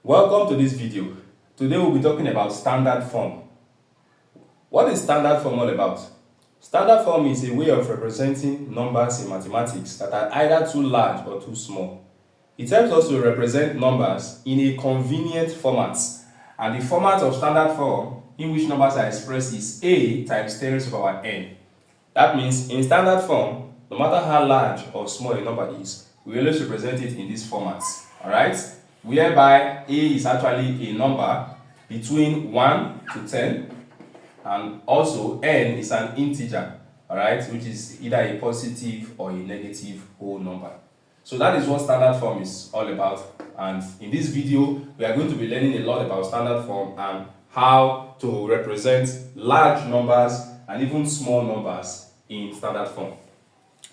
Welcome to this video. Today we'll be talking about standard form. What is standard form all about? Standard form is a way of representing numbers in mathematics that are either too large or too small. It helps us to represent numbers in a convenient format, and the format of standard form in which numbers are expressed is a times 10 raised to the power n. That means in standard form, no matter how large or small a number is, we always represent it in this format. Alright? Whereby a is actually a number between 1 to 10, and also n is an integer, alright, which is either a positive or a negative whole number. So that is what standard form is all about, and in this video we are going to be learning a lot about standard form and how to represent large numbers and even small numbers in standard form.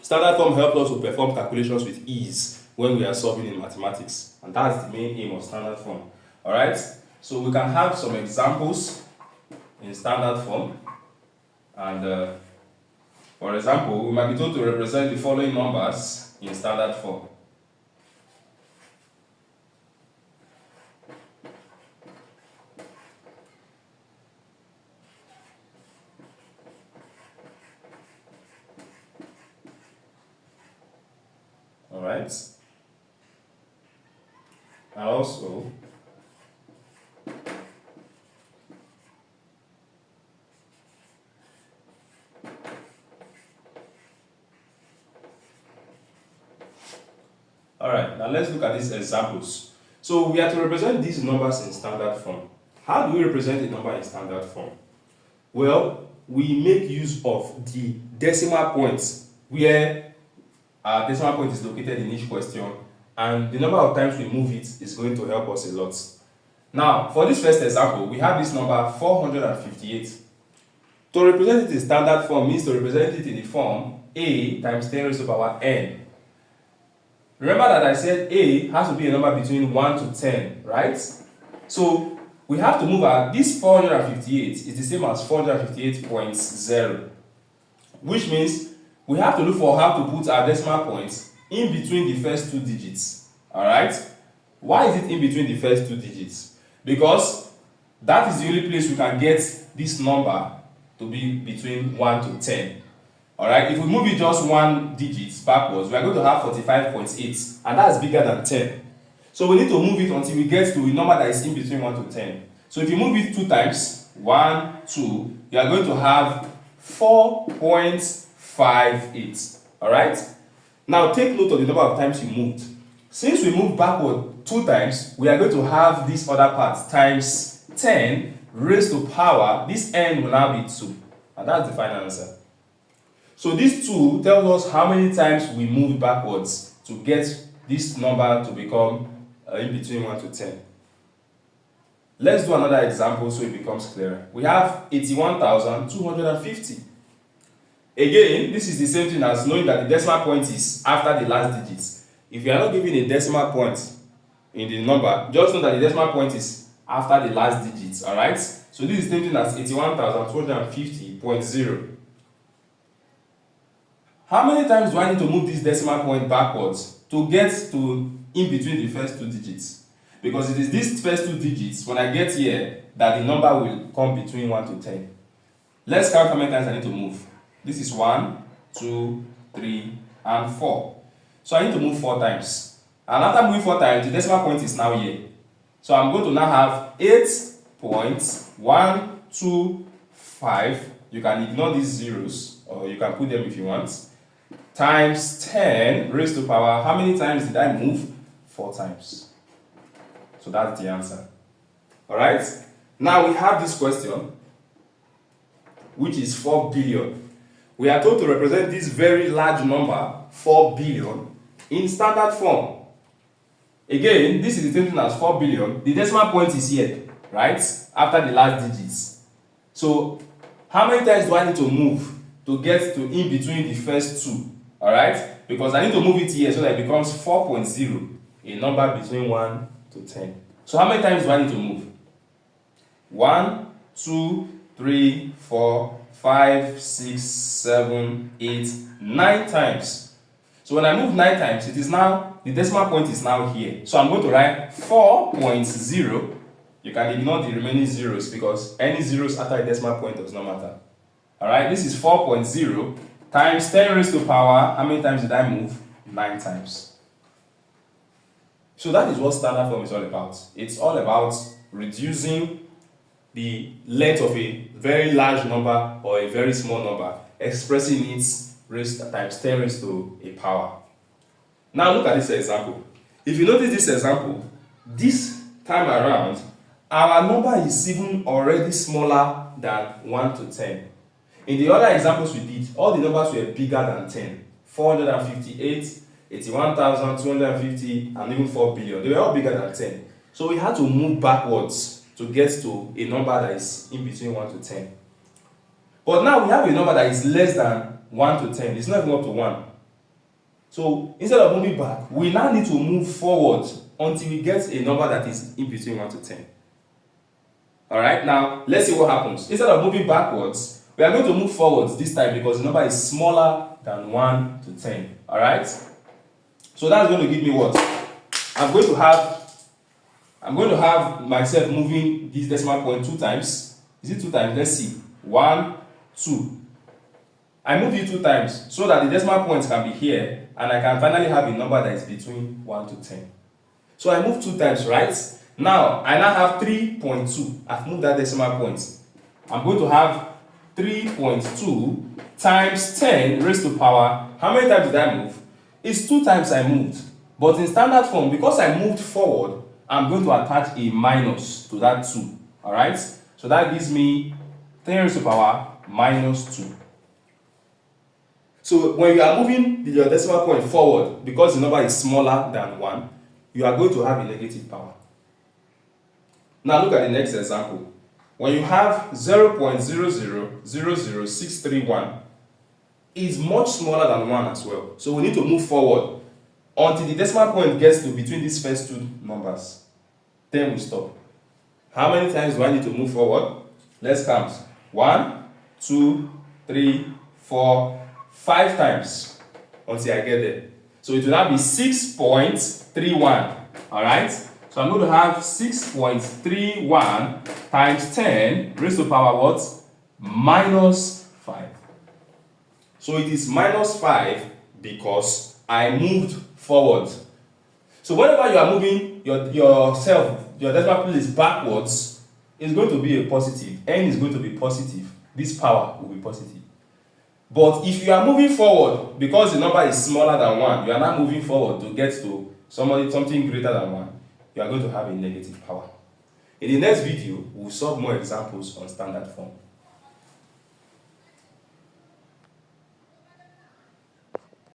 Standard form helps us to perform calculations with ease when we are solving in mathematics, and that's the main aim of standard form. Alright, so we can have some examples in standard form, and for example, we might be told to represent the following numbers in standard form. Alright, and also alright, now let's look at these examples. So we are to represent these numbers in standard form. How do we represent a number in standard form? Well, we make use of the decimal points, where our decimal point is located in each question, and the number of times we move it is going to help us a lot. Now, for this first example, we have this number 458. To represent it in standard form means to represent it in the form a times 10 raised to the power n. Remember that I said a has to be a number between 1 to 10, right? So we have to move this 458 is the same as 458.0, which means we have to look for how to put our decimal points in between the first two digits. Alright? Why is it in between the first two digits? Because that is the only place we can get this number to be between 1 to 10. Alright, if we move it just one digit backwards, we are going to have 45.8, and that's bigger than 10. So we need to move it until we get to a number that is in between 1 to 10. So if you move it 2 times, 1, 2, you are going to have 4.58. Alright? Now take note of the number of times you moved. Since we moved backward 2 times, we are going to have this other part times 10 raised to power. This n will now be 2, and that's the final answer. So this 2 tells us how many times we moved backwards to get this number to become in between 1 to 10. Let's do another example so it becomes clearer. We have 81,250. Again, this is the same thing as knowing that the decimal point is after the last digits. If you are not given a decimal point in the number, just know that the decimal point is after the last digits. Alright? So this is the same thing as 81,250.0. How many times do I need to move this decimal point backwards to get to in between the first two digits? Because it is these first two digits, when I get here, that the number will come between 1 to 10. Let's count how many times I need to move. This is 1, 2, 3, and 4. So I need to move 4 times. And after moving 4 times, the decimal point is now here. So I'm going to now have 8.125. You can ignore these zeros, or you can put them if you want. Times 10 raised to power. How many times did I move? 4 times. So that's the answer. Alright? Now we have this question, which is 4 billion. We are told to represent this very large number, 4 billion, in standard form. Again, this is the same thing as 4 billion. The decimal point is here, right? After the last digits. So how many times do I need to move to get to in between the first two? Alright? Because I need to move it here so that it becomes 4.0, a number between 1 to 10. So how many times do I need to move? 1, 2, 3, 4, 5, 6, 7, 8, 9 times. So when I move 9 times, it is now, the decimal point is now here. So I'm going to write 4.0. You can ignore the remaining zeros because any zeros after a decimal point does not matter. Alright, this is 4.0 times 10 raised to power. How many times did I move? 9 times. So that is what standard form is all about. It's all about reducing the length of a very large number or a very small number, expressing it raised times 10 raised to a power. Now look at this example. If you notice this example, this time around, our number is even already smaller than 1 to 10. In the other examples we did, all the numbers were bigger than 10. 458, 81,250, and even 4 billion. They were all bigger than 10. So we had to move backwards to get to a number that is in between 1 to 10. But now we have a number that is less than 1 to 10. It's not even up to 1. So instead of moving back, we now need to move forward until we get a number that is in between 1 to 10. Alright, now let's see what happens. Instead of moving backwards, we are going to move forwards this time because the number is smaller than 1 to 10. Alright? So that's going to give me what? I'm going to have myself moving this decimal point 2 times. Is it 2 times? Let's see. 1, 2. I move it 2 times so that the decimal points can be here and I can finally have a number that is between 1 to 10. So I move 2 times, right? Now, I now have 3.2. I've moved that decimal point. I'm going to have 3.2 times 10 raised to power. How many times did I move? It's 2 times I moved. But in standard form, because I moved forward, I'm going to attach a minus to that 2. Alright? So that gives me 10 raised to power minus 2. So when you are moving your decimal point forward, because the number is smaller than 1, you are going to have a negative power. Now look at the next example. When you have 0.0000631, it's much smaller than 1 as well. So we need to move forward until the decimal point gets to between these first 2 numbers. Then we stop. How many times do I need to move forward? Let's count. 1, 2, 3, 4, 5 times until I get there. So it will now be 6.31. Alright? So I'm going to have 6.31 times 10 raised to power what? Minus 5. So it is minus 5 because I moved forward. So whenever you are moving your decimal place backwards, it's going to be a positive. N is going to be positive. This power will be positive. But if you are moving forward, because the number is smaller than 1, you are now moving forward to get to something greater than 1, you are going to have a negative power. In the next video, we'll solve more examples on standard form.